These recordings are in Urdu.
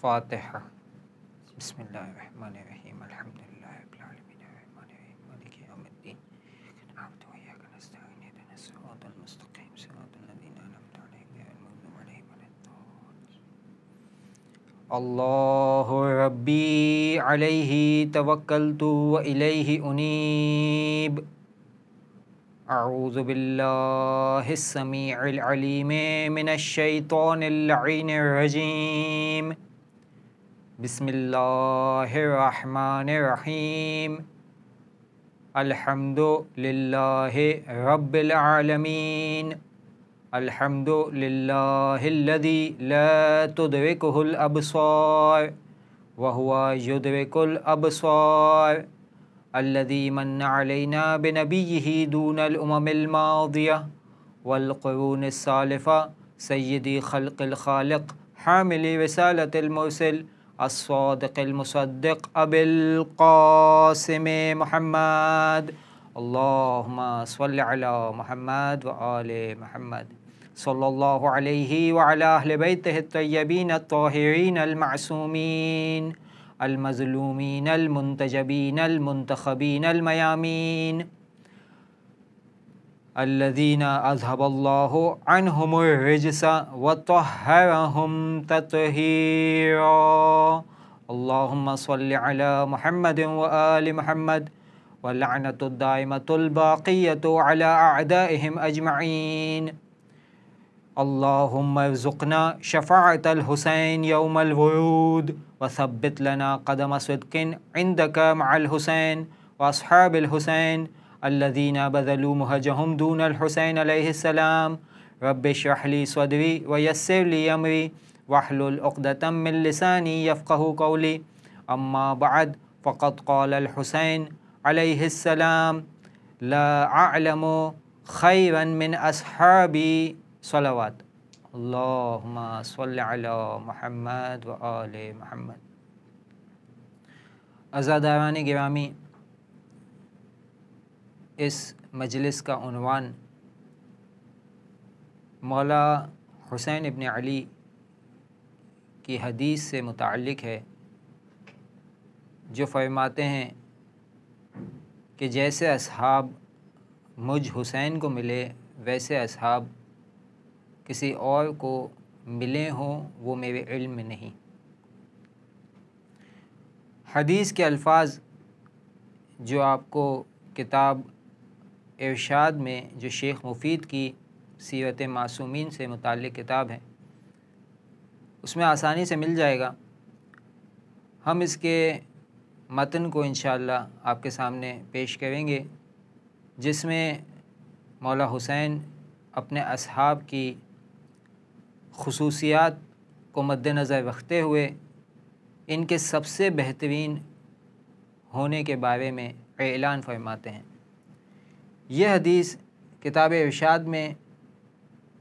فاتحہ۔ بسم اللہ الرحمن الرحیم، الحمدللہ رب العالمین، الرحمن الرحیم، مالک یوم الدین، نعبد و ایاک نستعین، اہدنا الصراط المستقیم، صراط الذین انعمت علیہم غیر المغضوب علیہم ولا الضالین۔ اللہ ربی علیہ توکلت و الیہ انیب۔ اعوذ باللہ السمیع العلیم من الشیطان اللعین الرجیم۔ بسم اللہ الرحمن الرحیم۔ الحمد للہ رب العالمین، الحمد للہ الذی لا تدرکہ الابصار وہو یدرک الابصار، الذی من علینا بنبیہ دون الامم الماضیہ والقرون السالفہ، سیدی خلق الخالق حامل رسالة المرسل الصادق المصدق ابی القاسم محمد، اللہم صل علی محمد وآل محمد، صلی اللہ علیہ وعلی اہل بیتہ الطیبین الطاہرین المعصومین المظلومین المنتجبین المنتخبین المیامین، الذین اذھب اللہ عنہم الرجس وطہرہم تطہیرا، اللہم صل علی محمد وآل محمد، واللعنۃ الدائمۃ الباقیۃ علی اعدائہم اجمعین، اللہم ارزقنا شفاعۃ الحسین یوم الورود، وثبت لنا قدم صدق عندک مع الحسین واصحاب الحسین الذین بذلوا مہجہم دون الحسین علیہ السلام، رب اشرح لی صدری ویسر لی امری واحلل عقدۃ من لسانی یفقہوا قولی، اما بعد فقد قال الحسین علیہ السلام لا اعلم خیرا من اصحابی صلوات، اللہم صل علی محمد وآل محمد۔ عزاداران گرامی، اس مجلس کا عنوان مولا حسین ابن علی کی حدیث سے متعلق ہے، جو فرماتے ہیں کہ جیسے اصحاب مجھ حسین کو ملے ویسے اصحاب کسی اور کو ملے ہوں وہ میرے علم میں نہیں۔ حدیث کے الفاظ جو آپ کو کتاب ارشاد میں، جو شیخ مفید کی سیرت معصومین سے متعلق کتاب ہے، اس میں آسانی سے مل جائے گا۔ ہم اس کے متن کو انشاءاللہ آپ کے سامنے پیش کریں گے، جس میں مولا حسین اپنے اصحاب کی خصوصیات کو مد نظر رکھتے ہوئے ان کے سب سے بہترین ہونے کے بارے میں اعلان فرماتے ہیں۔ یہ حدیث کتاب ارشاد میں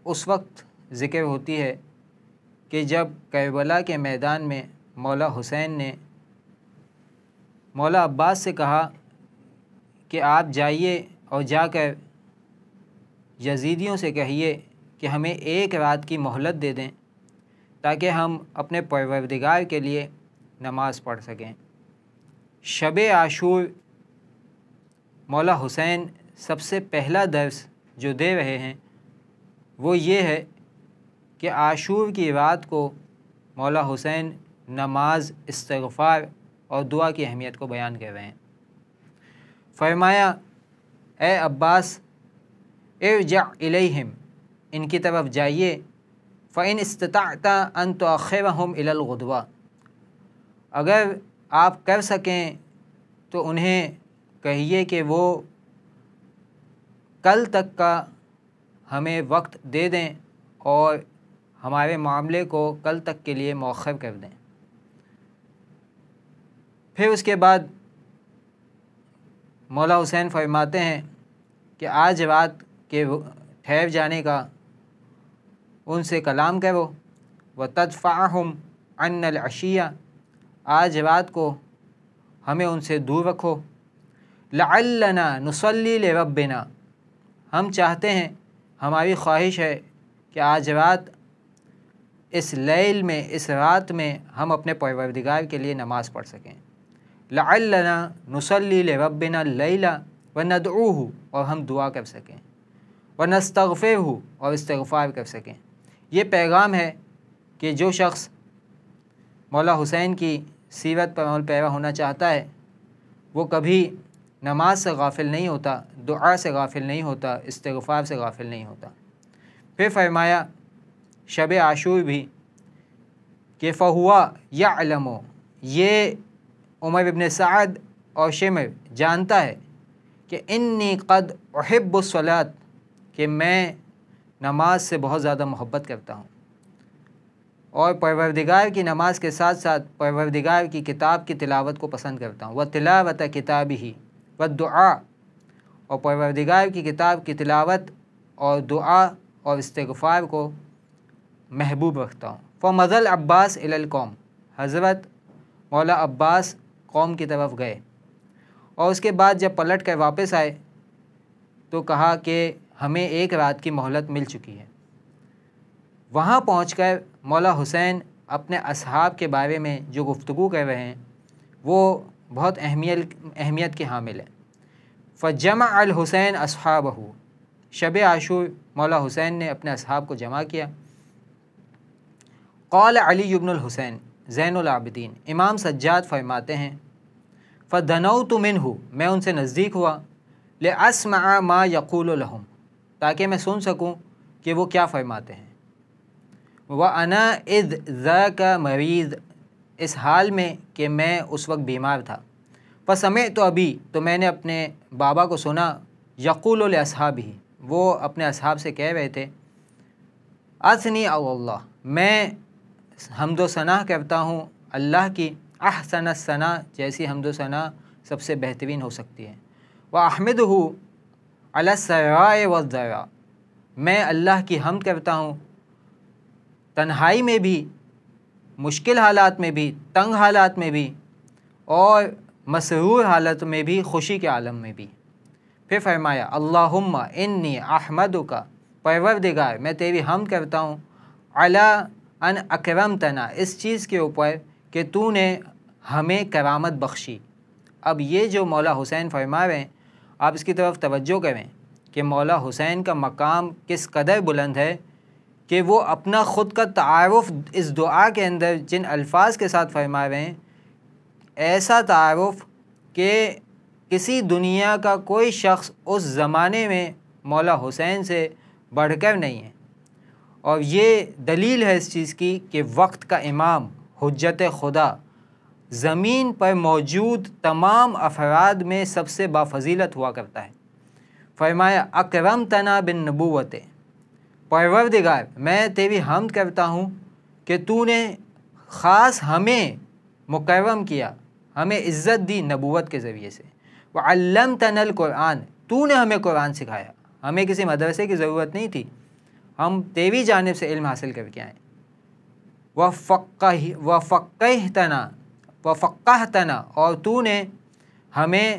اس وقت ذکر ہوتی ہے کہ جب کربلا کے میدان میں مولا حسین نے مولا عباس سے کہا کہ آپ جائیے اور جا کر یزیدیوں سے کہیے کہ ہمیں ایک رات کی مہلت دے دیں تاکہ ہم اپنے پروردگار کے لیے نماز پڑھ سکیں۔ شب عاشور مولا حسین سب سے پہلا درس جو دے رہے ہیں وہ یہ ہے کہ عاشور کی رات کو مولا حسین نماز، استغفار اور دعا کی اہمیت کو بیان کر رہے ہیں۔ فرمایا اے عباس ارجع الیہم، ان کی طرف جائیے، فإن استطعت ان تؤخرهم الی الغدوہ، اگر آپ کر سکیں تو انہیں کہیے کہ وہ کل تک کا ہمیں وقت دے دیں اور ہمارے معاملے کو کل تک کے لیے مؤخر کر دیں۔ پھر اس کے بعد مولا حسین فرماتے ہیں کہ آج رات کے ٹھہر جانے کا ان سے کلام کرو، وَتَدْفَعَهُمْ عَنَّ الْعَشِيَّةَ، آج رات کو ہمیں ان سے دور رکھو، لَعَلَّنَا نُصَلِّي لِرَبِّنَا، ہم چاہتے ہیں، ہماری خواہش ہے کہ آج رات اس لیل میں، اس رات میں ہم اپنے پروردگار کے لیے نماز پڑھ سکیں۔ لعلنا نصلی لربنا اللیل وندعوہ، اور ہم دعا کر سکیں، ونستغفرہ، اور استغفار کر سکیں۔ یہ پیغام ہے کہ جو شخص مولا حسین کی سیرت پر عمل پیرا ہونا چاہتا ہے وہ کبھی نماز سے غافل نہیں ہوتا، دعا سے غافل نہیں ہوتا، استغفار سے غافل نہیں ہوتا۔ پھر فرمایا شب عاشور بھی کہ فہوا یعلم، یہ عمر ابن سعد اور شمر جانتا ہے کہ انی قد احب الصلاۃ، کہ میں نماز سے بہت زیادہ محبت کرتا ہوں، اور پروردگار کی نماز کے ساتھ ساتھ پروردگار کی کتاب کی تلاوت کو پسند کرتا ہوں، وتلاوت کتابہ والدعاء، اور پروردگار کی کتاب کی تلاوت اور دعا اور استغفار کو محبوب رکھتا ہوں۔ فمضى العباس الی القوم، حضرت مولا عباس قوم کی طرف گئے، اور اس کے بعد جب پلٹ کر واپس آئے تو کہا کہ ہمیں ایک رات کی مہلت مل چکی ہے۔ وہاں پہنچ کر مولا حسین اپنے اصحاب کے بارے میں جو گفتگو کر رہے ہیں وہ بہت اہمیت کے حامل ہے۔ فجمع الحسین اصحابہ، شب عاشور مولا حسین نے اپنے اصحاب کو جمع کیا۔ قال علی بن الحسین زین العابدین، امام سجاد فرماتے ہیں فدنوت منہ، میں ان سے نزدیک ہوا، لاسمع ما یقول لہم، تاکہ میں سن سکوں کہ وہ کیا فرماتے ہیں۔ وانا اذ ذاک مریض، اس حال میں کہ میں اس وقت بیمار تھا۔ فسمعت ابی، تو میں نے اپنے بابا کو سنا، یقول لاصحابہ، وہ اپنے اصحاب سے کہہ رہے تھے اثنی علی اللہ، میں حمد و ثنا کرتا ہوں اللہ کی، احسن الثنا، جیسی حمد و ثنا سب سے بہترین ہو سکتی ہے، واحمدہ علی السراء والضراء، میں اللہ کی حمد کرتا ہوں تنہائی میں بھی، مشکل حالات میں بھی، تنگ حالات میں بھی، اور مسرور حالت میں بھی، خوشی کے عالم میں بھی۔ پھر فرمایا اللہم انی احمدک، پروردگار میں تیری حمد کرتا ہوں، علی ان اکرمتنا، اس چیز کے اوپر کہ تو نے ہمیں کرامت بخشی۔ اب یہ جو مولا حسین فرما رہے ہیں آپ اس کی طرف توجہ کریں کہ مولا حسین کا مقام کس قدر بلند ہے کہ وہ اپنا خود کا تعارف اس دعا کے اندر جن الفاظ کے ساتھ فرما رہے ہیں، ایسا تعارف کہ کسی دنیا کا کوئی شخص اس زمانے میں مولا حسین سے بڑھ کر نہیں ہے۔ اور یہ دلیل ہے اس چیز کی کہ وقت کا امام، حجت خدا، زمین پر موجود تمام افراد میں سب سے بافضیلت ہوا کرتا ہے۔ فرمایا اکرمتنا بالنبوت، پروردگار میں تیری حمد کرتا ہوں کہ تو نے خاص ہمیں مکرم کیا، ہمیں عزت دی نبوت کے ذریعے سے۔ وعلمتنا القرآن، تو نے ہمیں قرآن سکھایا، ہمیں کسی مدرسے کی ضرورت نہیں تھی، ہم تیری جانب سے علم حاصل کر کے آئیں۔ وفقہتنا، اور تو نے ہمیں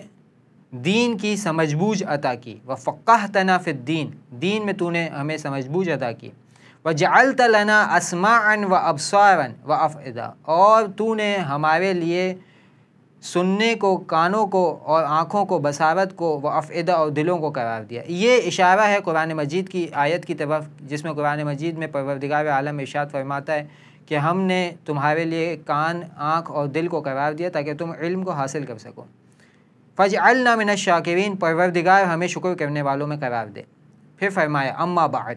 دین کی سمجھ بوجھ عطا کی۔ وفقہتنا فی الدین، دین میں تو نے ہمیں سمجھ بوجھ عطا کی۔ وجعلت لنا اسماعا وابصارا وافئدہ، اور تو نے ہمارے لیے سننے کو، کانوں کو، اور آنکھوں کو، بصارت کو، وافئدہ، اور دلوں کو قرار دیا۔ یہ اشارہ ہے قرآن مجید کی آیت کی طرف جس میں قرآن مجید میں پروردگار عالم ارشاد فرماتا ہے کہ ہم نے تمہارے لیے کان، آنکھ اور دل کو قرار دیا تاکہ تم علم کو حاصل کر سکو۔ فجعلنا من الشاکرین، پروردگار ہمیں شکر کرنے والوں میں قرار دے۔ پھر فرمایا اما بعد،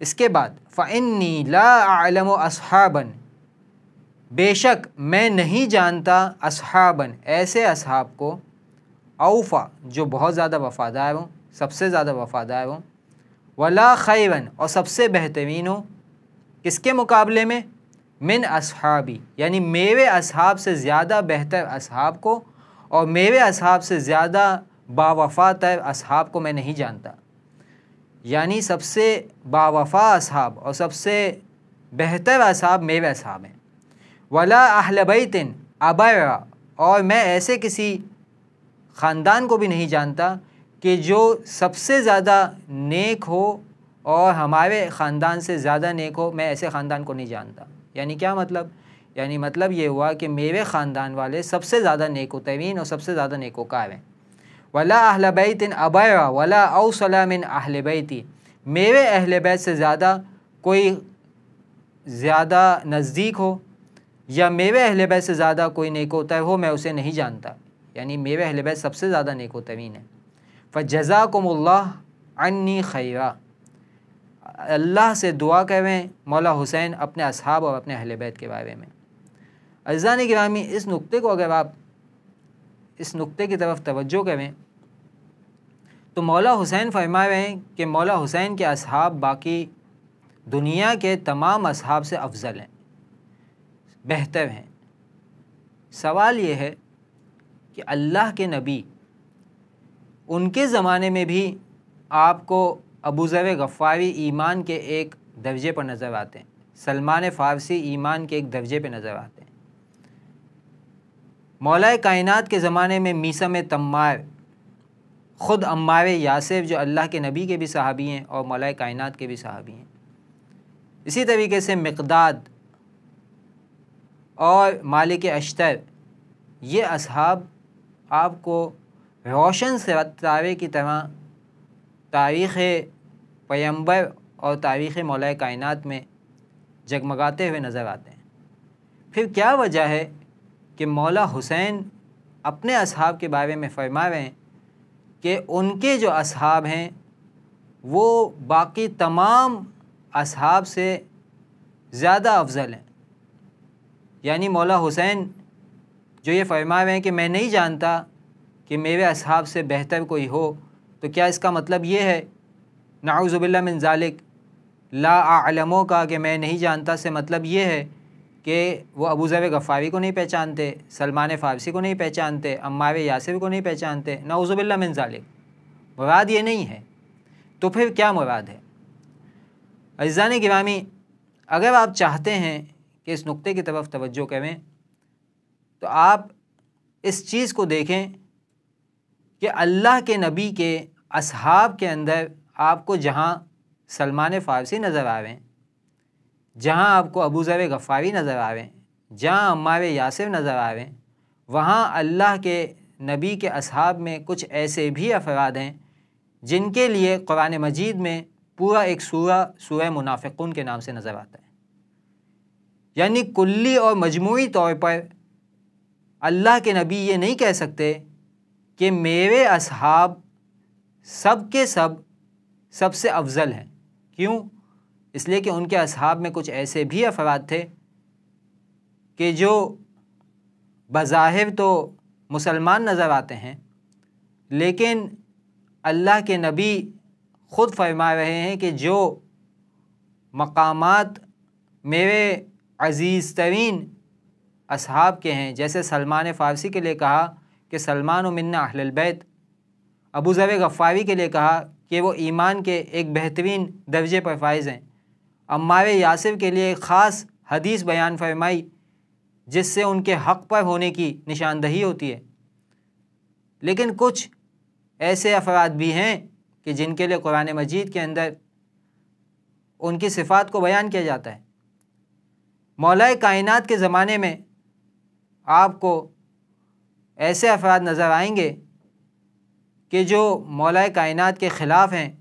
اس کے بعد فانی لا اعلم اصحابا، بے شک میں نہیں جانتا اصحابا، ایسے اصحاب کو، اوفا، جو بہت زیادہ وفادار ہوں، سب سے زیادہ وفادار ہوں، ولا خیرا، اور سب سے بہترین ہوں، کس کے مقابلے میں؟ من اصحابی، یعنی میرے اصحاب سے زیادہ بہتر اصحاب کو اور میرے اصحاب سے زیادہ باوفا تر اصحاب کو میں نہیں جانتا۔ یعنی سب سے باوفا اصحاب اور سب سے بہتر اصحاب میرے اصحاب ہیں۔ ولا اہل بیت ابر، اور میں ایسے کسی خاندان کو بھی نہیں جانتا کہ جو سب سے زیادہ نیک ہو اور ہمارے خاندان سے زیادہ نیک ہو، میں ایسے خاندان کو نہیں جانتا۔ یعنی کیا مطلب؟ یعنی مطلب یہ ہوا کہ میرے خاندان والے سب سے زیادہ نیک و ترین اور سب سے زیادہ نیک وکار ہیں۔ ولا اہل بیت ابر ولا اوصل من اہل بیتی، میرے اہل بیت سے زیادہ کوئی زیادہ نزدیک ہو یا میرے اہل بیت سے زیادہ کوئی نیک و تر ہو، میں اسے نہیں جانتا۔ یعنی میرے اہل بیت سب سے زیادہ نیک و ترین ہے۔ فجزاکم اللہ عنی خیرا، اللہ سے دعا کریں مولا حسین اپنے اصحاب اور اپنے اہل بیت کے بارے میں۔ عزیزان گرامی، اس نقطے کو اگر آپ اس نقطے کی طرف توجہ کریں تو مولا حسین فرما رہے ہیں کہ مولا حسین کے اصحاب باقی دنیا کے تمام اصحاب سے افضل ہیں، بہتر ہیں۔ سوال یہ ہے کہ اللہ کے نبی ان کے زمانے میں بھی آپ کو ابو ذر غفاری ایمان کے ایک درجے پر نظر آتے ہیں، سلمان فارسی ایمان کے ایک درجے پہ نظر آتے ہیں۔ مولا کائنات کے زمانے میں میثم تمار، خود عمار یاسر جو اللہ کے نبی کے بھی صحابی ہیں اور مولا کائنات کے بھی صحابی ہیں، اسی طریقے سے مقداد اور مالک اشتر، یہ اصحاب آپ کو روشن ستارے کی طرح تاریخ پیغمبر اور تاریخ مولا کائنات میں جگمگاتے ہوئے نظر آتے ہیں۔ پھر کیا وجہ ہے کہ مولا حسین اپنے اصحاب کے بارے میں فرما رہے ہیں کہ ان کے جو اصحاب ہیں وہ باقی تمام اصحاب سے زیادہ افضل ہیں؟ یعنی مولا حسین جو یہ فرما رہے ہیں کہ میں نہیں جانتا کہ میرے اصحاب سے بہتر کوئی ہو، تو کیا اس کا مطلب یہ ہے، نعوذ باللہ من ذالک، لا اعلموں کا کہ میں نہیں جانتا سے مطلب یہ ہے کہ وہ ابو ذر غفاری کو نہیں پہچانتے، سلمان فارسی کو نہیں پہچانتے، عمار یاسر کو نہیں پہچانتے؟ نعوذ باللہ من ذالک، مراد یہ نہیں ہے۔ تو پھر کیا مراد ہے؟ عزیزان گرامی، اگر آپ چاہتے ہیں کہ اس نقطے کی طرف توجہ کریں تو آپ اس چیز کو دیکھیں کہ اللہ کے نبی کے اصحاب کے اندر آپ کو جہاں سلمان فارسی نظر آ رہے ہیں، جہاں آپ کو ابو ذر غفاری نظر آ رہے ہیں، جہاں عمار یاسر نظر آ رہے ہیں، وہاں اللہ کے نبی کے اصحاب میں کچھ ایسے بھی افراد ہیں جن کے لیے قرآن مجید میں پورا ایک سورہ منافقون کے نام سے نظر آتا ہے۔ یعنی کلی اور مجموعی طور پر اللہ کے نبی یہ نہیں کہہ سکتے کہ میرے اصحاب سب کے سب سے افضل ہیں۔ کیوں؟ اس لیے کہ ان کے اصحاب میں کچھ ایسے بھی افراد تھے کہ جو بظاہر تو مسلمان نظر آتے ہیں، لیکن اللہ کے نبی خود فرما رہے ہیں کہ جو مقامات میرے عزیز ترین اصحاب کے ہیں، جیسے سلمان فارسی کے لیے کہا کہ سلمان منا اہل البیت، ابو ذر غفاری کے لیے کہا کہ وہ ایمان کے ایک بہترین درجے پر فائز ہیں، عمار یاسر کے لیے ایک خاص حدیث بیان فرمائی جس سے ان کے حق پر ہونے کی نشاندہی ہوتی ہے۔ لیکن کچھ ایسے افراد بھی ہیں کہ جن کے لیے قرآن مجید کے اندر ان کی صفات کو بیان کیا جاتا ہے۔ مولا کائنات کے زمانے میں آپ کو ایسے افراد نظر آئیں گے کہ جو مولا کائنات کے خلاف ہیں،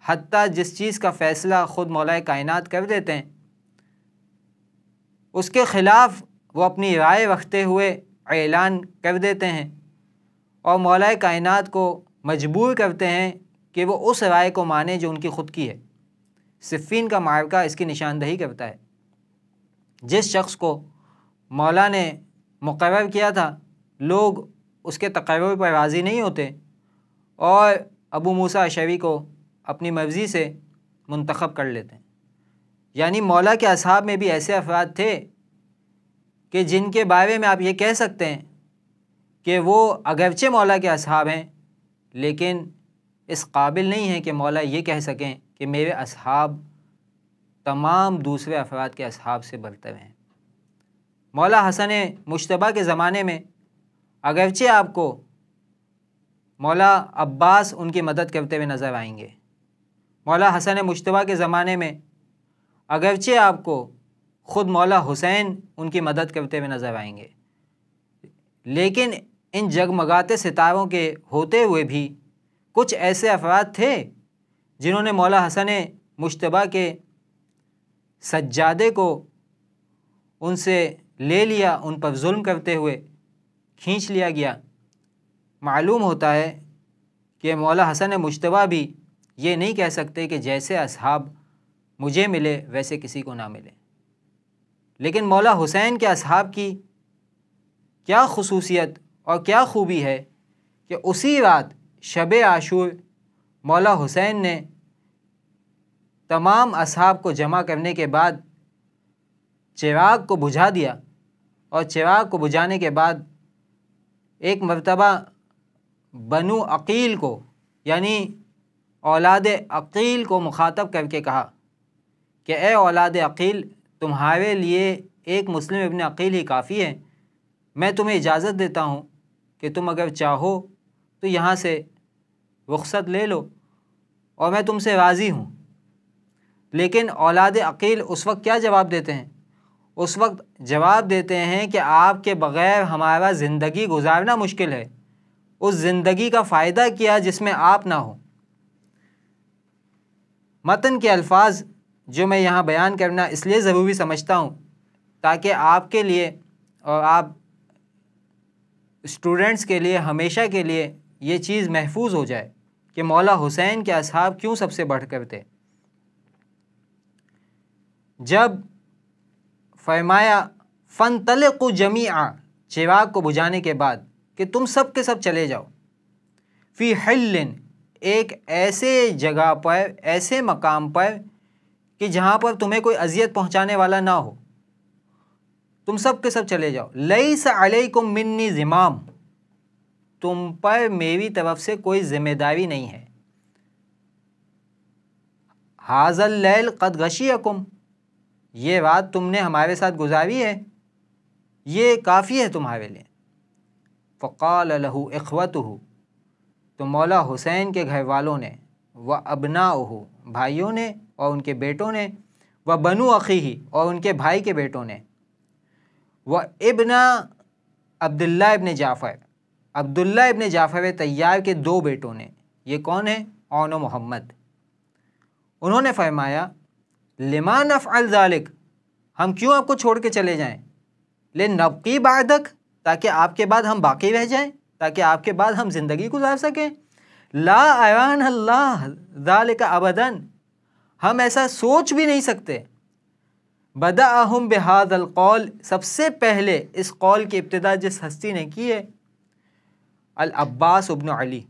حتیٰ جس چیز کا فیصلہ خود مولا کائنات کر دیتے ہیں اس کے خلاف وہ اپنی رائے رکھتے ہوئے اعلان کر دیتے ہیں اور مولا کائنات کو مجبور کرتے ہیں کہ وہ اس رائے کو مانے جو ان کی خود کی ہے۔ صفین کا معرکہ اس کی نشاندہی کرتا ہے۔ جس شخص کو مولا نے مقرر کیا تھا، لوگ اس کے تقرر پر راضی نہیں ہوتے اور ابو موسیٰ اشعری کو اپنی مرضی سے منتخب کر لیتے ہیں۔ یعنی مولا کے اصحاب میں بھی ایسے افراد تھے کہ جن کے بارے میں آپ یہ کہہ سکتے ہیں کہ وہ اگرچہ مولا کے اصحاب ہیں لیکن اس قابل نہیں ہیں کہ مولا یہ کہہ سکیں کہ میرے اصحاب تمام دوسرے افراد کے اصحاب سے برتر ہیں۔ مولا حسن مجتبیٰ کے زمانے میں اگرچہ آپ کو مولا عباس ان کی مدد کرتے ہوئے نظر آئیں گے، مولا حسن مجتبیٰ کے زمانے میں اگرچہ آپ کو خود مولا حسین ان کی مدد کرتے ہوئے نظر آئیں گے، لیکن ان جگمگاتے ستاروں کے ہوتے ہوئے بھی کچھ ایسے افراد تھے جنہوں نے مولا حسن مجتبیٰ کے سجادے کو ان سے لے لیا، ان پر ظلم کرتے ہوئے کھینچ لیا گیا۔ معلوم ہوتا ہے کہ مولا حسن مجتبیٰ بھی یہ نہیں کہہ سکتے کہ جیسے اصحاب مجھے ملے ویسے کسی کو نہ ملے، لیکن مولا حسین کے اصحاب کی کیا خصوصیت اور کیا خوبی ہے کہ اسی رات شب عاشور مولا حسین نے تمام اصحاب کو جمع کرنے کے بعد چراغ کو بجھا دیا، اور چراغ کو بجھانے کے بعد ایک مرتبہ بنو عقیل کو یعنی اولاد عقیل کو مخاطب کر کے کہا کہ اے اولاد عقیل، تمہارے لیے ایک مسلم ابن عقیل ہی کافی ہے، میں تمہیں اجازت دیتا ہوں کہ تم اگر چاہو تو یہاں سے رخصت لے لو اور میں تم سے راضی ہوں۔ لیکن اولاد عقیل اس وقت کیا جواب دیتے ہیں؟ اس وقت جواب دیتے ہیں کہ آپ کے بغیر ہمارا زندگی گزارنا مشکل ہے، اس زندگی کا فائدہ کیا جس میں آپ نہ ہو۔ متن کے الفاظ جو میں یہاں بیان کرنا اس لیے ضروری سمجھتا ہوں تاکہ آپ کے لیے اور آپ اسٹوڈنٹس کے لیے ہمیشہ کے لیے یہ چیز محفوظ ہو جائے کہ مولا حسین کے اصحاب کیوں سب سے بڑھ کر تھے۔ جب فرمایا فَانْطَلِقُوا جَمِيعًا، چراغ کو بجھانے کے بعد کہ تم سب کے سب چلے جاؤ، فی حل، ایک ایسے جگہ پر، ایسے مقام پر کہ جہاں پر تمہیں کوئی اذیت پہنچانے والا نہ ہو، تم سب کے سب چلے جاؤ۔ لیس علیکم منی ذمام، تم پر میری طرف سے کوئی ذمہ داری نہیں ہے۔ ھذا اللیل قد غشیکم، یہ رات تم نے ہمارے ساتھ گزاری ہے، یہ کافی ہے تمہارے لیے۔ فقال لہ اخوتہ، تو مولا حسین کے گھر والوں نے، وابناؤہ، بھائیوں نے اور ان کے بیٹوں نے، وبنو اخیہ، اور ان کے بھائی کے بیٹوں نے، وابن عبداللہ ابن جعفر، عبداللہ ابن جعفر طیار کے دو بیٹوں نے، یہ کون ہیں؟ عون و محمد۔ انہوں نے فرمایا لما نفعل ذلک، ہم کیوں آپ کو چھوڑ کے چلے جائیں؟ لنبقی بعدک، تاکہ آپ کے بعد ہم باقی رہ جائیں، تاکہ آپ کے بعد ہم زندگی گزار سکیں۔ لا اران اللہ ذالک ابدا، ہم ایسا سوچ بھی نہیں سکتے۔ بدأہم بہذا القول، سب سے پہلے اس قول کی ابتدا جس ہستی نے کی ہے، العباس ابن علی،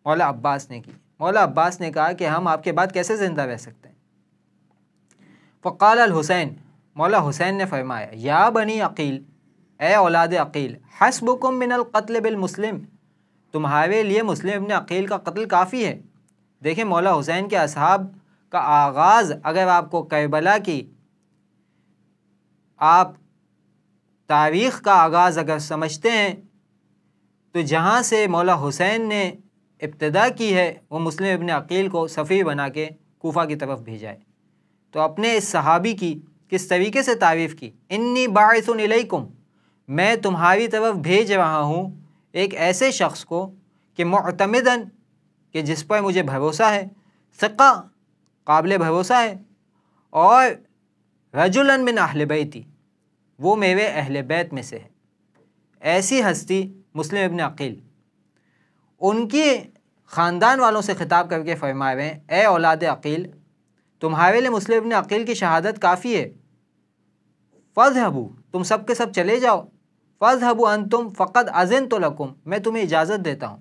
مولا عباس نے کی۔ مولا عباس نے کہا کہ ہم آپ کے بعد کیسے زندہ رہ سکتے ہیں؟ فقال الحسین، مولا حسین نے فرمایا یا بنی عقیل، اے اولاد عقیل، حسبکم من القتل بالمسلم، تمہارے لیے مسلم ابن عقیل کا قتل کافی ہے۔ دیکھیں مولا حسین کے اصحاب کا آغاز، اگر آپ کو کربلا کی آپ تاریخ کا آغاز اگر سمجھتے ہیں تو جہاں سے مولا حسین نے ابتدا کی ہے وہ مسلم ابن عقیل کو سفیر بنا کے کوفہ کی طرف بھیجا ہے۔ تو اپنے اس صحابی کی کس طریقے سے تعریف کی، انی باعث الیکم، میں تمہاری طرف بھیج رہا ہوں ایک ایسے شخص کو کہ معتمدن، کہ جس پر مجھے بھروسہ ہے، ثقہ، قابل بھروسہ ہے، اور رجلا من اہل بیتی، وہ میرے اہل بیت میں سے ہے۔ ایسی ہستی مسلم ابن عقیل، ان کی خاندان والوں سے خطاب کر کے فرما رہے ہیں اے اولاد عقیل، تمہارے لیے مسلم ابن عقیل کی شہادت کافی ہے۔ فاذهبوا، تم سب کے سب چلے جاؤ۔ فاذهبوا انتم فقد اذنت لکم، میں تمہیں اجازت دیتا ہوں۔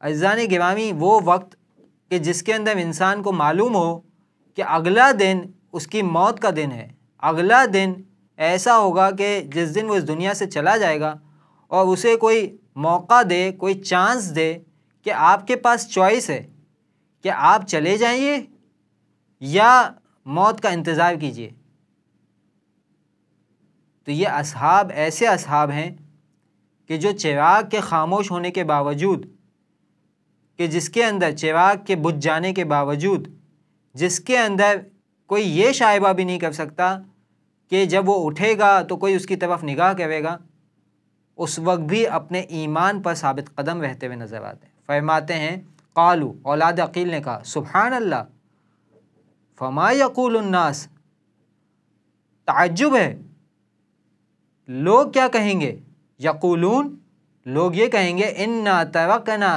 عزیزان گرامی، وہ وقت کہ جس کے اندر انسان کو معلوم ہو کہ اگلا دن اس کی موت کا دن ہے، اگلا دن ایسا ہوگا کہ جس دن وہ اس دنیا سے چلا جائے گا، اور اسے کوئی موقع دے، کوئی چانس دے کہ آپ کے پاس چوائس ہے کہ آپ چلے جائیے یا موت کا انتظار کیجیے۔ تو یہ اصحاب ایسے اصحاب ہیں کہ جو چراغ کے خاموش ہونے کے باوجود کہ جس کے اندر چراغ کے بجھ جانے کے باوجود جس کے اندر کوئی یہ شائبہ بھی نہیں کر سکتا کہ جب وہ اٹھے گا تو کوئی اس کی طرف نگاہ کرے گا، اس وقت بھی اپنے ایمان پر ثابت قدم رہتے ہوئے نظر آتے ہیں۔ فرماتے ہیں قالو، اولاد عقیل نے کہا سبحان اللہ، فما یقول الناس، تعجب ہے، لوگ کیا کہیں گے؟ یقولون، لوگ یہ کہیں گے انا ترکنا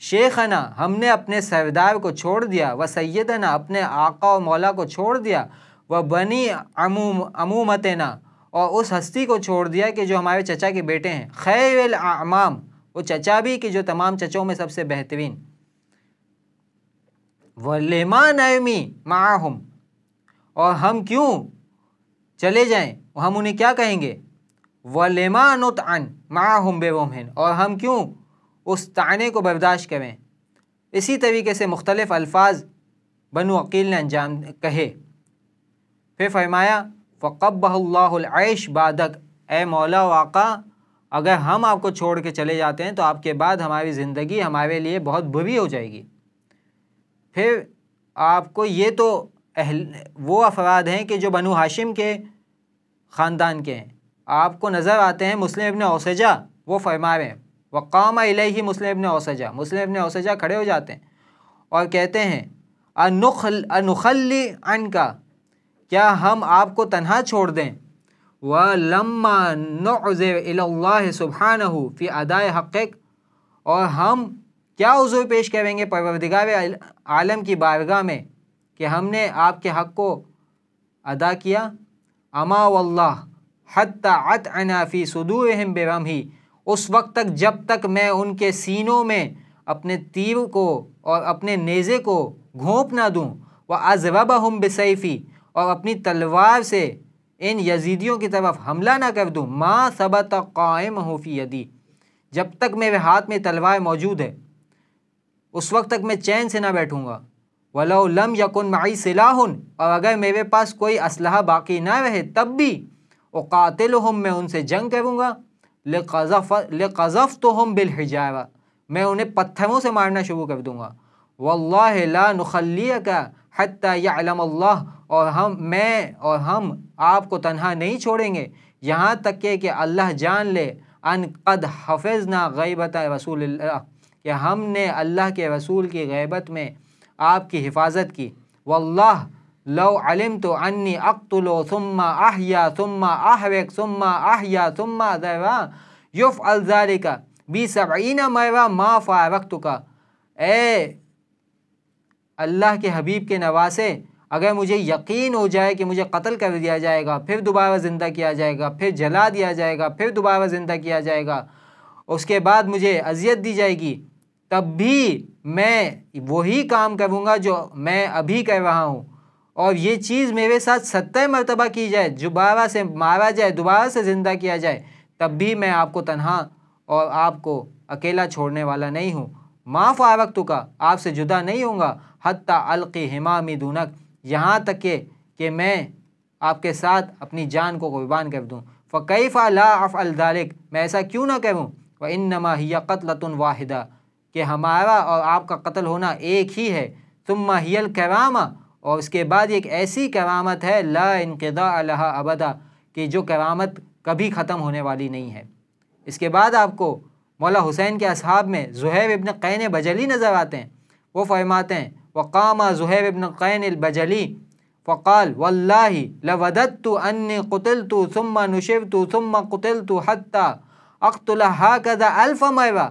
شیخنا، ہم نے اپنے سردار کو چھوڑ دیا، و سیدنا، اپنے آقا و مولا کو چھوڑ دیا، و بنی عمومتنا، اور اس ہستی کو چھوڑ دیا کہ جو ہمارے چچا کے بیٹے ہیں، خیر الاعمام، وہ چچا بھی کہ جو تمام چچوں میں سب سے بہترین، وَلِمَا نَرْمِي مَعَهُمْ، اور ہم کیوں چلے جائیں، ہم انہیں کیا کہیں گے؟ وَلِمَا نُطْعَنْ مَعَهُمْ بِرُمْحٍ، اور ہم کیوں اس طعنے کو برداشت کریں۔ اسی طریقے سے مختلف الفاظ بنو عقیل نے انجام کہے۔ پھر فرمایا فَقَبَّهُ اللَّهُ الْعَيْشِ بَعْدَكَ، اے مولا و آقا، اگر ہم آپ کو چھوڑ کے چلے جاتے ہیں تو آپ کے بعد ہماری زندگی ہمارے لیے بہت بری ہو جائے گی۔ پھر آپ کو یہ تو وہ افراد ہیں کہ جو بنو ہاشم کے خاندان کے ہیں، آپ کو نظر آتے ہیں مسلم ابن اوسجہ، وہ فرما رہے ہیں وقام الیہ مسلم ابن اوسجہ، مسلم ابن اوسجہ کھڑے ہو جاتے ہیں اور کہتے ہیں انخلی عنکا، کیا ہم آپ کو تنہا چھوڑ دیں؟ وَلَمَّا نُعْذِرْ إِلَى اللَّهِ سُبْحَانَهُ فِي أَدَاءِ حَقِّكَ، اور ہم کیا عذر پیش کریں گے پروردگار عالم کی بارگاہ میں کہ ہم نے آپ کے حق کو ادا کیا؟ اما واللہ حتی عطعنا فی صدورہم برمحی، اس وقت تک جب تک میں ان کے سینوں میں اپنے تیر کو اور اپنے نیزے کو گھونپ نہ دوں، وَأَضْرَبَهُمْ بِسَيْفِي، اور اپنی تلوار سے ان یزیدیوں کی طرف حملہ نہ کر دوں، ما ثبت قائمہ فی یدی، جب تک میرے ہاتھ میں تلوار موجود ہے اس وقت تک میں چین سے نہ بیٹھوں گا۔ وَلَوْ لَمْ يَكُنْ مَعِي سِلَاحٌ، اور اگر میرے پاس کوئی اسلحہ باقی نہ رہے تب بھی اقاتلہم، میں ان سے جنگ کروں گا، لقذفتہم بالحجارہ، میں انہیں پتھروں سے مارنا شروع کر دوں گا۔ واللہ لا نخلیک حتی یعلم اللہ، اور ہم آپ کو تنہا نہیں چھوڑیں گے یہاں تک کہ اللہ جان لے ان قد حفظنا غیبت رسول اللہ، کہ ہم نے اللہ کے رسول کی غیبت میں آپ کی حفاظت کی۔ واللہ لو علمت انی اقتل ثم احیا ثم احرق ثم احیا ثم ذرا یفعل ذلک بی 70 مرہ ما فارقتک، اے اللہ کے حبیب کے نواسے، اگر مجھے یقین ہو جائے کہ مجھے قتل کر دیا جائے گا، پھر دوبارہ زندہ کیا جائے گا، پھر جلا دیا جائے گا، پھر دوبارہ زندہ کیا جائے گا، اس کے بعد مجھے اذیت دی جائے گی، تب بھی میں وہی کام کروں گا جو میں ابھی کر رہا ہوں، اور یہ چیز میرے ساتھ 70 مرتبہ کی جائے، دوبارہ سے مارا جائے، دوبارہ سے زندہ کیا جائے، تب بھی میں آپ کو تنہا اور آپ کو اکیلا چھوڑنے والا نہیں ہوں۔ ما فارقتک، آپ سے جدا نہیں ہوں گا، حتی القی حمامی دونک، یہاں تک کہ میں آپ کے ساتھ اپنی جان کو قربان کر دوں۔ فکیف لا افعل ذلک، میں ایسا کیوں نہ کروں؟ وانما ہی قتلۃ واحدہ، کہ ہمارا اور آپ کا قتل ہونا ایک ہی ہے۔ ثم ہی الکرامہ، اور اس کے بعد ایک ایسی کرامت ہے لا انقضاء لہا ابدا، کہ جو کرامت کبھی ختم ہونے والی نہیں ہے۔ اس کے بعد آپ کو مولا حسین کے اصحاب میں زہیر ابن قین بجلی نظر آتے ہیں، وہ فرماتے ہیں وقام زہیر ابن قین البجلی فقال واللہ لوددت انی قتلت ثم نشرت ثم قتلت حتی اقتل ہکذا 1000 مرہ،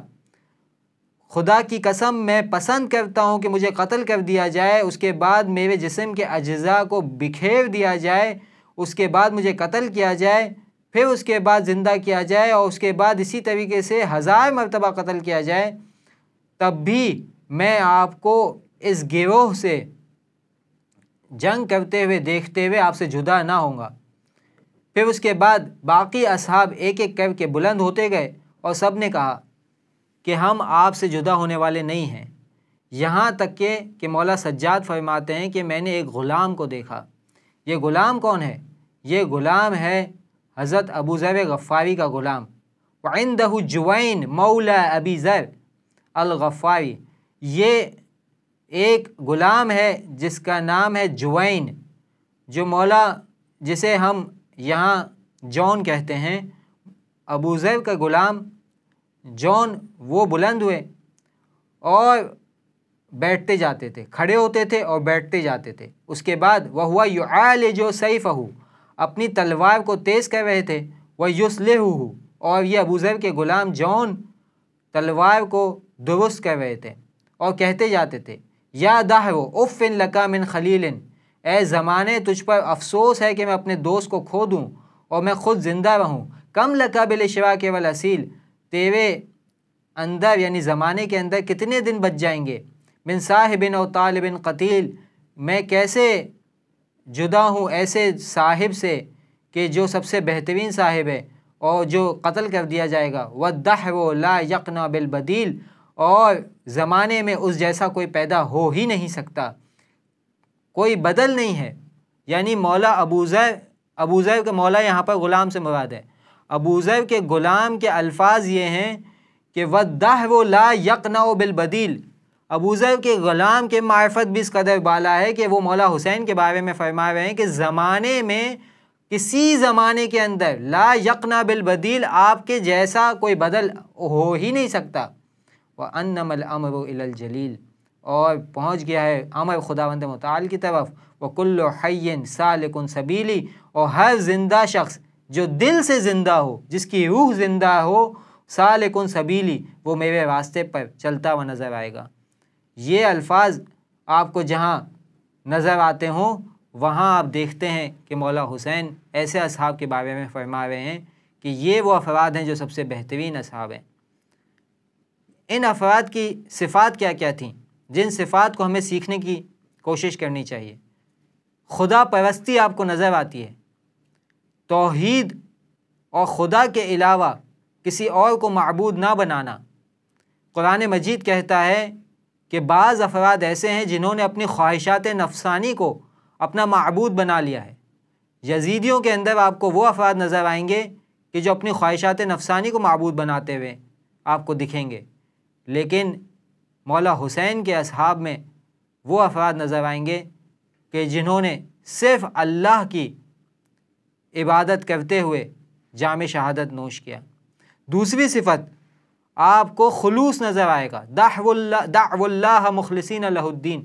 خدا کی قسم میں پسند کرتا ہوں کہ مجھے قتل کر دیا جائے، اس کے بعد میرے جسم کے اجزاء کو بکھیر دیا جائے، اس کے بعد مجھے قتل کیا جائے، پھر اس کے بعد زندہ کیا جائے، اور اس کے بعد اسی طریقے سے 1000 مرتبہ قتل کیا جائے، تب بھی میں آپ کو اس گروہ سے جنگ کرتے ہوئے دیکھتے ہوئے آپ سے جدا نہ ہوں گا۔ پھر اس کے بعد باقی اصحاب ایک ایک کر کے بلند ہوتے گئے اور سب نے کہا کہ ہم آپ سے جدا ہونے والے نہیں ہیں، یہاں تک کہ مولا سجاد فرماتے ہیں کہ میں نے ایک غلام کو دیکھا۔ یہ غلام کون ہے؟ یہ غلام ہے حضرت ابو ذر غفاری کا غلام، وعندہ جوین مولا ابی ذر الغفاری، یہ ایک غلام ہے جس کا نام ہے جوین، جو مولا جسے ہم یہاں جون کہتے ہیں، ابو ذر کا غلام جون، وہ بلند ہوئے اور بیٹھتے جاتے تھے، کھڑے ہوتے تھے اور بیٹھتے جاتے تھے۔ اس کے بعد وَهُوَ يُعَالِجُ سَيْفَهُ، اپنی تلوار کو تیز کر رہے تھے، وَيُصْلِحُهُ، اور یہ ابو ذر کے غلام جون تلوار کو درست کر رہے تھے اور کہتے جاتے تھے یا دہر اف لک من خلیل، اے زمانے تجھ پر افسوس ہے کہ میں اپنے دوست کو کھو دوں اور میں خود زندہ رہوں، کم لک بالاشراک والاسیل، تیرے اندر یعنی زمانے کے اندر کتنے دن بچ جائیں گے، من صاحب او طالب قتیل، میں کیسے جدا ہوں ایسے صاحب سے کہ جو سب سے بہترین صاحب ہے اور جو قتل کر دیا جائے گا، والدہر لا یقنع بالبدیل، اور زمانے میں اس جیسا کوئی پیدا ہو ہی نہیں سکتا، کوئی بدل نہیں ہے۔ یعنی مولا ابو ذر کا مولا یہاں پر غلام سے مراد ہے۔ ابو ذر کے غلام کے الفاظ یہ ہیں کہ والدہر لا یقنع بالبدیل، ابو ذر کے غلام کے معرفت بھی اس قدر بالا ہے کہ وہ مولا حسین کے بارے میں فرما رہے ہیں کہ زمانے میں کسی زمانے کے اندر لا یقنع بالبدیل، آپ کے جیسا کوئی بدل ہو ہی نہیں سکتا۔ وَأَنَّمَا الْأَمْرُ إِلَى الْجَلِيلِ، اور پہنچ گیا ہے امر خداوند متعال کی طرف، وَكُلُّ حَيٍّ سَالِكٌ سَبِيلِ، اور ہر زندہ شخص جو دل سے زندہ ہو، جس کی روح زندہ ہو، سالکن سبیلی، وہ میرے راستے پر چلتا ہوا نظر آئے گا۔ یہ الفاظ آپ کو جہاں نظر آتے ہوں وہاں آپ دیکھتے ہیں کہ مولا حسین ایسے اصحاب کے بارے میں فرما رہے ہیں کہ یہ وہ افراد ہیں جو سب سے بہترین اصحاب ہیں۔ ان افراد کی صفات کیا کیا تھیں جن صفات کو ہمیں سیکھنے کی کوشش کرنی چاہیے؟ خدا پرستی آپ کو نظر آتی ہے، توحید اور خدا کے علاوہ کسی اور کو معبود نہ بنانا۔ قرآن مجید کہتا ہے کہ بعض افراد ایسے ہیں جنہوں نے اپنی خواہشات نفسانی کو اپنا معبود بنا لیا ہے۔ یزیدیوں کے اندر آپ کو وہ افراد نظر آئیں گے کہ جو اپنی خواہشات نفسانی کو معبود بناتے ہوئے آپ کو دکھیں گے، لیکن مولا حسین کے اصحاب میں وہ افراد نظر آئیں گے کہ جنہوں نے صرف اللہ کی عبادت کرتے ہوئے جام شہادت نوش کیا۔ دوسری صفت آپ کو خلوص نظر آئے گا، دعو اللہ مخلصین لہ الدین،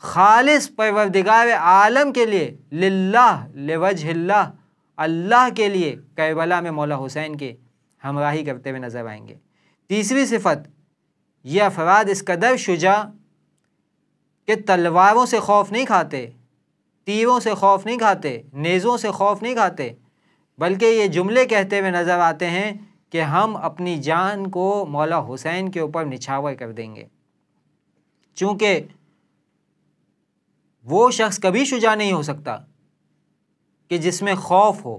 خالص پروردگار عالم کے لیے، للہ لوجہ اللہ، اللہ کے لیے کربلا میں مولا حسین کے ہمراہی کرتے ہوئے نظر آئیں گے۔ تیسری صفت، یہ افراد اس قدر شجاع کہ تلواروں سے خوف نہیں کھاتے، تیروں سے خوف نہیں کھاتے، نیزوں سے خوف نہیں کھاتے، بلکہ یہ جملے کہتے ہوئے نظر آتے ہیں کہ ہم اپنی جان کو مولا حسین کے اوپر نچھاور کر دیں گے۔ چونکہ وہ شخص کبھی شجاع نہیں ہو سکتا کہ جس میں خوف ہو،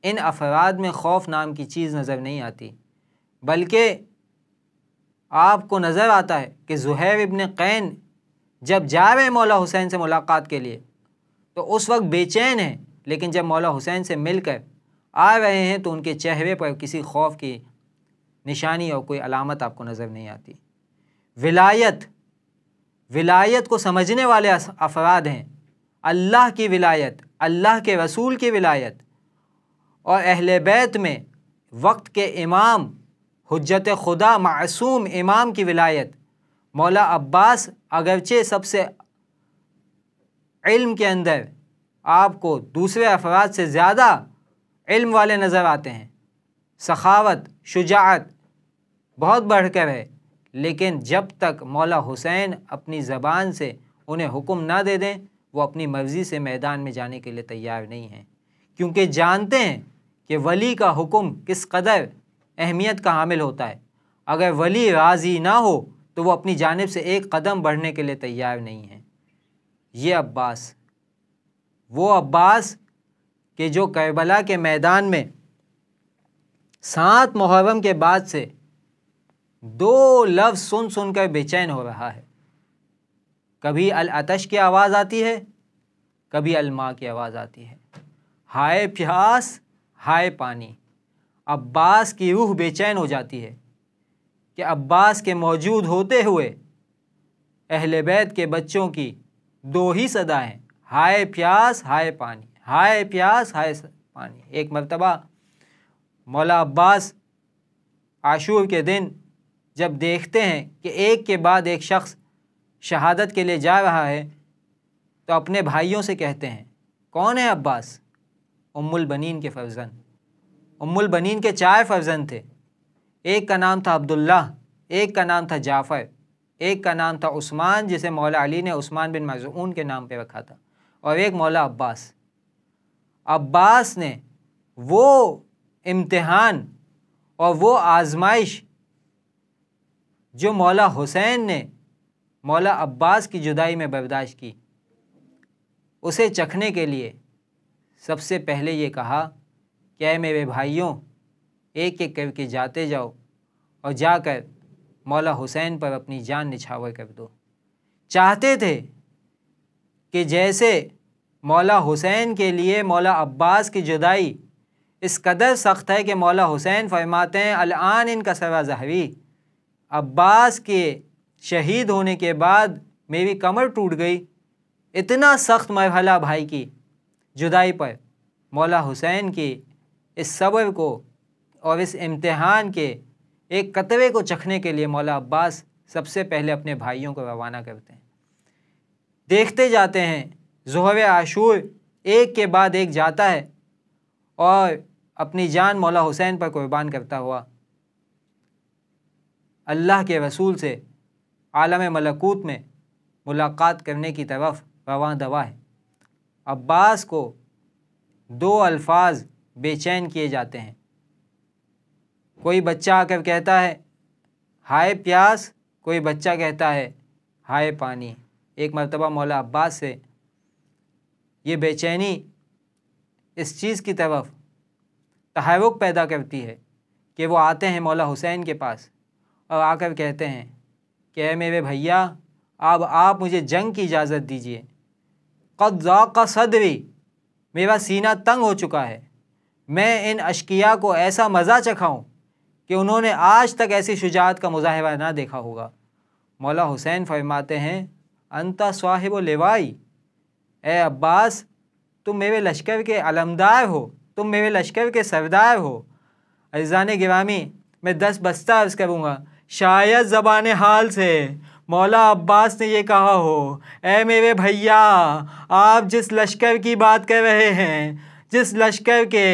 ان افراد میں خوف نام کی چیز نظر نہیں آتی، بلکہ آپ کو نظر آتا ہے کہ زہیر ابن قین جب جا رہے ہیں مولا حسین سے ملاقات کے لیے تو اس وقت بے چین ہیں، لیکن جب مولا حسین سے مل کر آ رہے ہیں تو ان کے چہرے پر کسی خوف کی نشانی اور کوئی علامت آپ کو نظر نہیں آتی۔ ولایت کو سمجھنے والے افراد ہیں، اللہ کی ولایت، اللہ کے رسول کی ولایت، اور اہل بیت میں وقت کے امام، حجت خدا، معصوم امام کی ولایت۔ مولا عباس اگرچہ سب سے علم کے اندر آپ کو دوسرے افراد سے زیادہ علم والے نظر آتے ہیں، سخاوت، شجاعت بہت بڑھ کر ہے، لیکن جب تک مولا حسین اپنی زبان سے انہیں حکم نہ دے دیں وہ اپنی مرضی سے میدان میں جانے کے لیے تیار نہیں ہیں، کیونکہ جانتے ہیں کہ ولی کا حکم کس قدر اہمیت کا حامل ہوتا ہے۔ اگر ولی راضی نہ ہو تو وہ اپنی جانب سے ایک قدم بڑھنے کے لیے تیار نہیں ہیں۔ یہ عباس، وہ عباس کہ جو کربلا کے میدان میں 7 محرم کے بعد سے 2 لفظ سن سن کر بے چین ہو رہا ہے، کبھی العطش کی آواز آتی ہے، کبھی الماء کی آواز آتی ہے، ہائے پیاس، ہائے پانی۔ عباس کی روح بے چین ہو جاتی ہے کہ عباس کے موجود ہوتے ہوئے اہل بیت کے بچوں کی دو ہی صدا ہیں، ہائے پیاس ہائے پانی، ہائے پیاس ہائے پانی۔ ایک مرتبہ مولا عباس عاشور کے دن جب دیکھتے ہیں کہ ایک کے بعد ایک شخص شہادت کے لیے جا رہا ہے تو اپنے بھائیوں سے کہتے ہیں، کون ہے عباس؟ ام البنین کے فرزند۔ ام البنین کے 4 فرزند تھے، ایک کا نام تھا عبداللہ، ایک کا نام تھا جعفر، ایک کا نام تھا عثمان جسے مولا علی نے عثمان بن مظعون کے نام پہ رکھا تھا، اور ایک مولا عباس۔ عباس نے وہ امتحان اور وہ آزمائش جو مولا حسین نے مولا عباس کی جدائی میں برداشت کی، اسے چکھنے کے لیے سب سے پہلے یہ کہا کہ اے میرے بھائیوں، ایک ایک کر کے جاتے جاؤ اور جا کر مولا حسین پر اپنی جان نچھاور کر دو۔ چاہتے تھے کہ جیسے مولا حسین کے لیے مولا عباس کی جدائی اس قدر سخت ہے کہ مولا حسین فرماتے ہیں الآن ان کا سرا ظہری، عباس کے شہید ہونے کے بعد میری کمر ٹوٹ گئی، اتنا سخت مرحلہ بھائی کی جدائی پر مولا حسین کی اس صبر کو اور اس امتحان کے ایک قطرے کو چکھنے کے لیے مولا عباس سب سے پہلے اپنے بھائیوں کو روانہ کرتے ہیں۔ دیکھتے جاتے ہیں ظہر عاشور ایک کے بعد ایک جاتا ہے اور اپنی جان مولا حسین پر قربان کرتا ہوا اللہ کے رسول سے عالم ملکوت میں ملاقات کرنے کی طرف رواں دوا ہے۔ عباس کو 2 الفاظ بے چین کیے جاتے ہیں، کوئی بچہ آ کر کہتا ہے ہائے پیاس، کوئی بچہ کہتا ہے ہائے پانی۔ ایک مرتبہ مولا عباس سے یہ بے چینی اس چیز کی طرف تحرک پیدا کرتی ہے کہ وہ آتے ہیں مولا حسین کے پاس اور آ کر کہتے ہیں کہ اے میرے بھیا، اب آپ مجھے جنگ کی اجازت دیجیے، قد ضاق صدری، میرا سینہ تنگ ہو چکا ہے، میں ان اشقیاء کو ایسا مزہ چکھاؤں کہ انہوں نے آج تک ایسی شجاعت کا مظاہرہ نہ دیکھا ہوگا۔ مولا حسین فرماتے ہیں انت صاحب لوائی، اے عباس تم میرے لشکر کے علمدار ہو، تم میرے لشکر کے سردار ہو۔ عزیزان گرامی، میں 10 بستہ عرض کروں گا، شاید زبان حال سے مولا عباس نے یہ کہا ہو اے میرے بھیا، آپ جس لشکر کی بات کر رہے ہیں، جس لشکر کے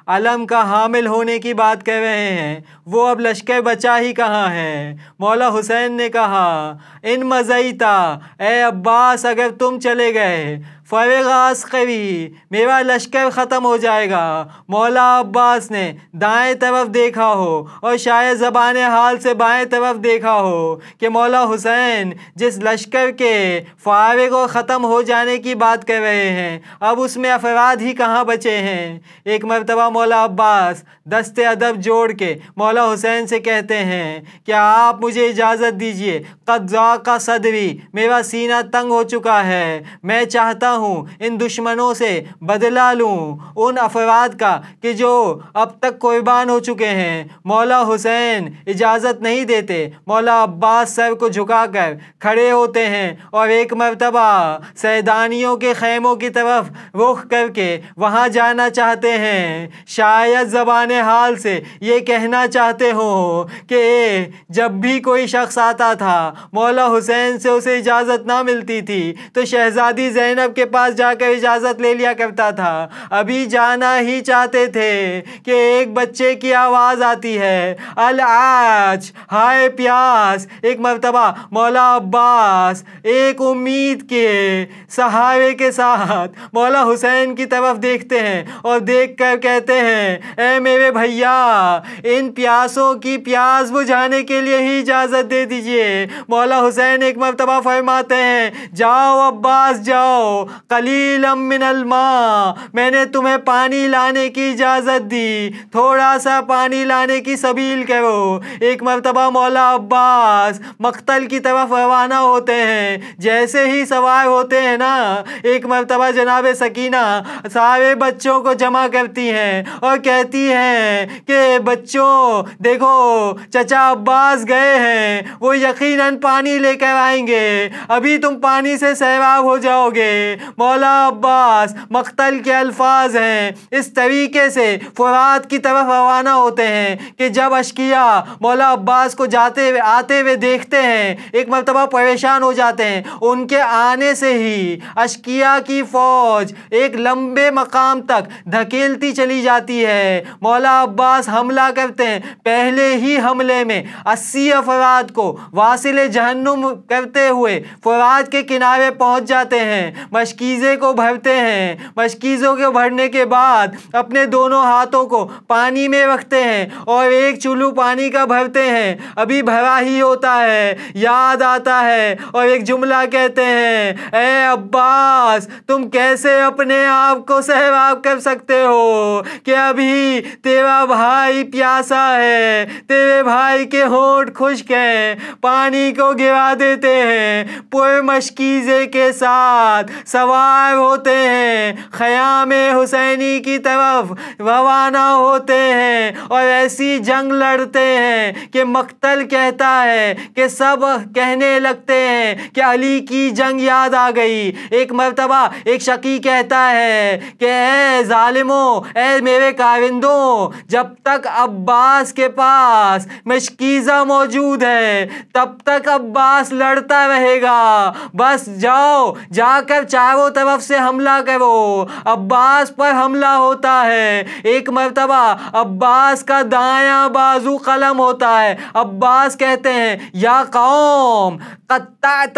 علم کا حامل ہونے کی بات کر رہے ہیں، وہ اب لشکر بچا ہی کہاں ہے۔ مولا حسین نے کہا ان مزیتا، اے عباس اگر تم چلے گئے، فرغ عسکری، میرا لشکر ختم ہو جائے گا۔ مولا عباس نے دائیں طرف دیکھا ہو اور شاید زبان حال سے بائیں طرف دیکھا ہو کہ مولا حسین جس لشکر کے فارغ و ختم ہو جانے کی بات کر رہے ہیں، اب اس میں افراد ہی کہاں بچے ہیں۔ ایک مرتبہ مولا عباس دست ادب جوڑ کے مولا حسین سے کہتے ہیں کہ آپ مجھے اجازت دیجئے، قد ضاق صدری، میرا سینہ تنگ ہو چکا ہے، میں چاہتا ہوں ان دشمنوں سے بدلہ لوں ان افراد کا کہ جو اب تک قربان ہو چکے ہیں۔ مولا حسین اجازت نہیں دیتے، مولا عباس سر کو جھکا کر کھڑے ہوتے ہیں اور ایک مرتبہ سیدانیوں کے خیموں کی طرف رخ کر کے وہاں جانا چاہتے ہیں۔ شاید زبان حال سے یہ کہنا چاہتے ہوں کہ جب بھی کوئی شخص آتا تھا مولا حسین سے اسے اجازت نہ ملتی تھی تو شہزادی زینب کے پاس جا کر اجازت لے لیا کرتا تھا، ابھی جانا ہی چاہتے تھے کہ ایک بچے کی آواز آتی ہے العاج، ہائے پیاس۔ ایک مرتبہ مولا عباس ایک امید کے سہارے کے ساتھ مولا حسین کی طرف دیکھتے ہیں اور دیکھ کر کہتے ہیں اے میرے بھیا، ان پیاسوں کی پیاس بجھانے کے لیے ہی اجازت دے دیجئے۔ مولا حسین ایک مرتبہ فرماتے ہیں جاؤ عباس جاؤ، قلیلا من الماء، میں نے تمہیں پانی لانے کی اجازت دی، تھوڑا سا پانی لانے کی سبیل کرو۔ ایک مرتبہ مولا عباس مقتل کی طرف روانہ ہوتے ہیں، جیسے ہی سوار ہوتے ہیں نا، ایک مرتبہ جناب سکینہ سارے بچوں کو جمع کرتی ہیں اور کہتی ہیں کہ بچوں دیکھو چچا عباس گئے ہیں، وہ یقیناً پانی لے کر آئیں گے، ابھی تم پانی سے سیراب ہو جاؤ گے۔ مولا عباس مقتل کے الفاظ ہیں، اس طریقے سے فرات کی طرف روانہ ہوتے ہیں کہ جب اشقیاء مولا عباس کو آتے ہوئے دیکھتے ہیں، ایک مرتبہ پریشان ہو جاتے ہیں۔ ان کے آنے سے ہی اشقیاء کی فوج ایک لمبے مقام تک دھکیلتی چلی جاتی ہے۔ مولا عباس حملہ کرتے ہیں، پہلے ہی حملے میں 80 افراد کو واصل جہنم کرتے ہوئے فرات کے کنارے پہنچ جاتے ہیں، مشکیزے کو بھرتے ہیں۔ مشکیزوں کے بھرنے کے بعد اپنے دونوں ہاتھوں کو پانی میں رکھتے ہیں اور ایک چلو پانی کا بھرتے ہیں، ابھی بھرا ہی ہوتا ہے، یاد آتا ہے اور ایک جملہ کہتے ہیں، اے عباس تم کیسے اپنے آپ کو سیراب کر سکتے ہو کہ ابھی تیرا بھائی پیاسا ہے، تیرے بھائی کے ہونٹ خشک ہیں، پانی کو گرا دیتے ہیں، پورے مشکیزے کے ساتھ سوار ہوتے ہیں، خیام حسینی کی طرف روانہ ہوتے ہیں اور ایسی جنگ لڑتے ہیں کہ مقتل کہتا ہے کہ سب کہنے لگتے ہیں کہ علی کی جنگ یاد آ گئی۔ ایک مرتبہ ایک شقی کہتا ہے کہ اے ظالموں، اے میرے کارندوں، جب تک عباس کے پاس مشکیزہ موجود ہے تب تک عباس لڑتا رہے گا، بس جاؤ جا کر چاروں طرف سے حملہ کرو۔ عباس پر حملہ ہوتا ہے، ایک مرتبہ عباس کا دایاں بازو قلم ہوتا ہے۔ عباس کہتے ہیں یا قوم قطعت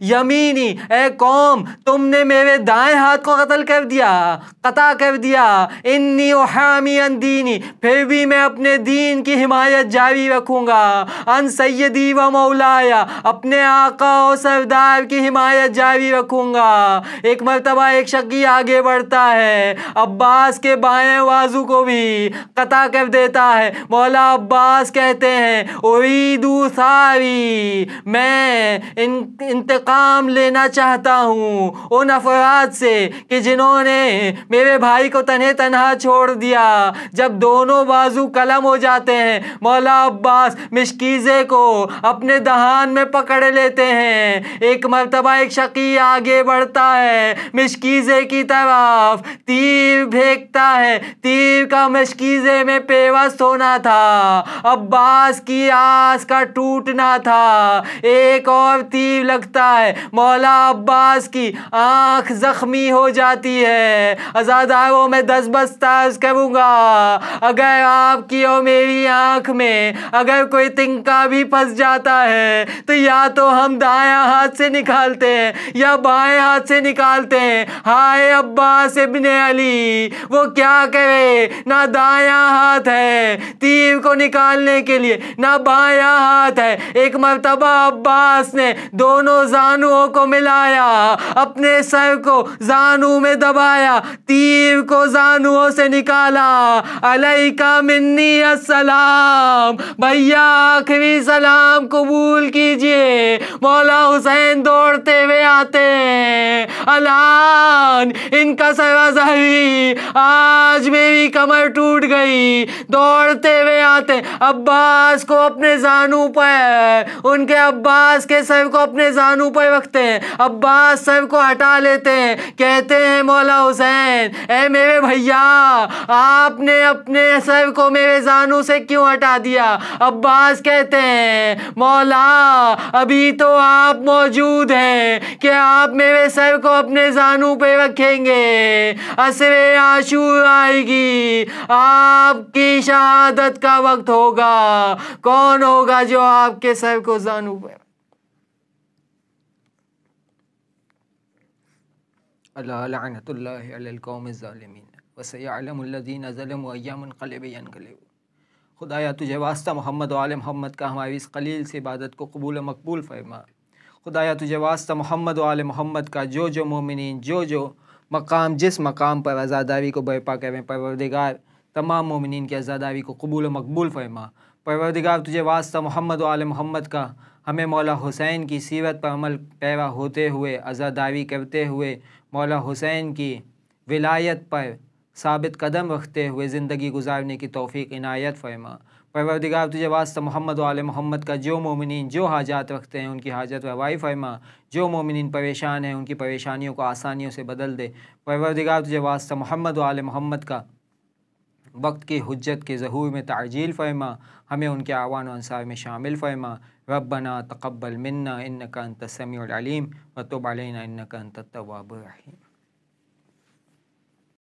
یمینی، اے قوم تم نے میرے دائیں ہاتھ کو قطع کر دیا، انی احامی ان دینی، پھر بھی میں اپنے دین کی حمایت جاری رکھوں گا، ان سیدی و مولایا، اپنے آقا و سردار کی حمایت جاری رکھوں گا۔ ایک مرتبہ ایک شقی آگے بڑھتا ہے، عباس کے بائیں بازو کو بھی قطع کر دیتا ہے۔ مولا عباس کہتے ہیں اریدو ثاری، میں انتقام لینا چاہتا ہوں ان افراد سے کہ جنہوں نے میرے بھائی کو تنہا چھوڑ دیا۔ جب دونوں بازو قلم ہو جاتے ہیں، مولا عباس مشکیزے کو اپنے دہان میں پکڑ لیتے ہیں۔ ایک مرتبہ ایک شقی آگے بڑھتا ہے، مشکیزے کی طرف تیر پھینکتا ہے، تیر کا مشکیزے میں پیوست ہونا تھا، عباس کی آس کا ٹوٹنا تھا، ایک اور تیر لگتا ہے، مولا عباس کی آنکھ زخمی ہو جاتی ہے۔ عزاداروں میں دستبست عرض کروں گا، اگر آپ کی اور میری آنکھ میں اگر کوئی تنکا بھی پھنس جاتا ہے تو یا تو ہم دایاں ہاتھ سے نکالتے ہیں یا بائیں ہاتھ سے نکالتے ہیں۔ ہائے عباس ابن علی، وہ کیا کرے، نہ دایاں ہاتھ ہے تیر کو نکالنے کے لیے، نہ بایاں ہاتھ ہے۔ ایک مرتبہ عباس نے دونوں زانوؤں کو ملایا، اپنے سر کو زانو میں دبایا، تیر کو زانوؤں سے نکالا، علیکہ منی السلام، بھیا آخری سلام قبول کیجئے۔ مولا حسین دوڑتے ہوئے آتے ہیں، الان ان کا سرا زہری، آج میری کمر ٹوٹ گئی۔ دوڑتے ہوئے آتے ہیں، عباس کو اپنے زانو پر، ان کے عباس کے سر کو اپنے زانو پر رکھتے ہیں، عباس سر کو ہٹا لیتے ہیں، کہتے ہیں مولا حسین اے میرے بھیا، آپ نے اپنے سر کو میرے زانو سے کیوں ہٹا دیا؟ عباس کہتے ہیں مولا ابھی تو آپ موجود ہیں کہ آپ میرے سر کو اپنے زانو پہ رکھیں گے، عصر عاشور آئے گی، آپ کی شہادت کا وقت ہوگا، کون ہوگا جو آپ کے سر کو زانو پہ؟ اللہ لعنت اللہ علی القوم الظالمین وسیعلم الذین ظلموا ای منقلب ینقلبون۔ خدایا تجھے واسطہ محمد و آل محمد کا ہماری اس قلیل سی عبادت کو قبول و مقبول فرما۔ خدایا تجھے واسطہ محمد و آل محمد کا جو مومنین جو مقام جس مقام پر عزاداری کو برپا کریں، پروردگار تمام مومنین کی عزاداری کو قبول و مقبول فرما۔ پروردگار تجھے واسطہ محمد و آل محمد کا ہمیں مولا حسین کی سیرت پر عمل پیرا ہوتے ہوئے، عزاداری کرتے ہوئے، مولا حسین کی ولایت پر ثابت قدم رکھتے ہوئے زندگی گزارنے کی توفیق عنایت فرما۔ پروردگار تجھے واسطہ محمد و آل محمد کا جو مومنین جو حاجات رکھتے ہیں ان کی حاجت روائی فرما، جو مومنین پریشان ہیں ان کی پریشانیوں کو آسانیوں سے بدل دے۔ پروردگار تجھے واسطہ محمد و آل محمد کا وقت کی حجت کے ظہور میں تعجیل فرما، ہمیں ان کے اعوان و انصار میں شامل فرما۔ ربنا تقبل منا انک انت السمیع العلیم وتب علینا انک انت التواب الرحیم۔